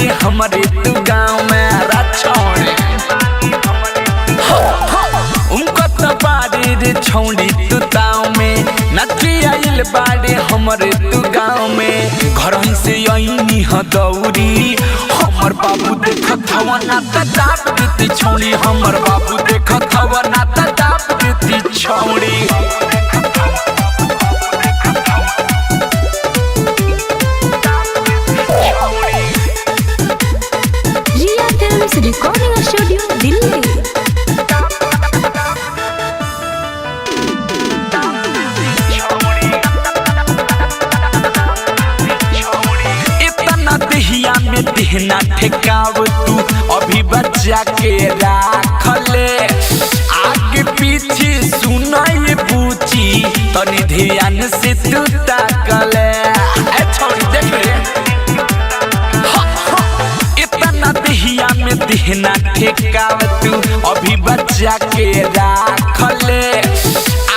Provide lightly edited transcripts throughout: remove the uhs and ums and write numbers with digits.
बाड़े हमारे तू गाँव में रछौड़े उनको तो बाड़े रे छौड़ी तू ताव में नची आइल बाड़े हमारे तू गाँव में घर से आईनी हदौरी हमर बाबू देखत हवा ना दाप देती छौड़ी हमर बाबू देखत हवा ना दाप देती छौड़ी रिया फिल्म्स रिकॉर्डिंग स्टूडियो दिल्ली। दहिया में देहना ठेकाव तू अभी बच्चा के राख ले आगे पीछे सुना ये पूछी तनी ध्यान से तू ताकले छोड़ी देख रे इतना दहिया में देहना ठेकाव तू अभी बच्चा के राख ले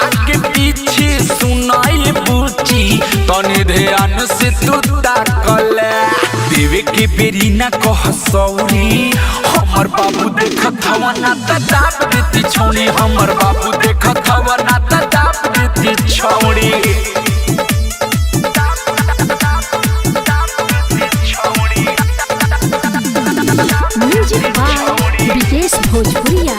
आगे पीछे सुना ये पूछी तनी ध्यान से तू ताकले देवे के बेरी ना कह सौरी हमर बाबू देखत हवा ना दाप देती छौड़ी हमर बाबू देखत हवा ना दाप देती छौड़ी म्यूजिक बाय विकेश भोजपुरिया।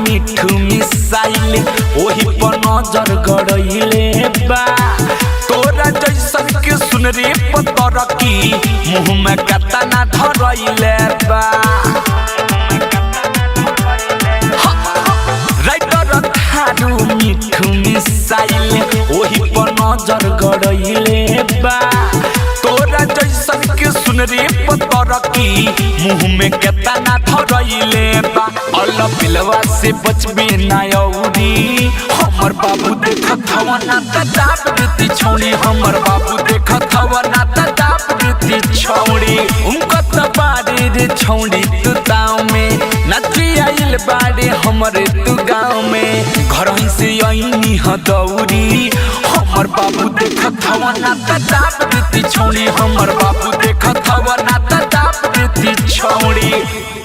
मिठू मिसाइल ओही पर नजर गड़इले बा तोरा जैसन के सुन रे पतर की मुँह में कता ना धरइले बा राइटर थारू मिठू मिसाइल ओही पर नजर गड़इले बा तोरा जैसन के सुन रे पतर की मुँह में कता ना धरइले बा अल्लाह बिलवा से बचबे ना औरी हमर बाबू देखत हवा ना दाप देती छौड़ी हमर बाबू देखत हवा ना दाप देती छौड़ी उनको तो बाड़े रे छौड़ी तू ताव में नची आइल बाड़े हमरे तू गाँव में घर से आईनी हदौरी हमर बाबू देखत हवा ना दाप देती छौड़ी हमर बाबू देखत हवा ना दाप देती छौड़ी।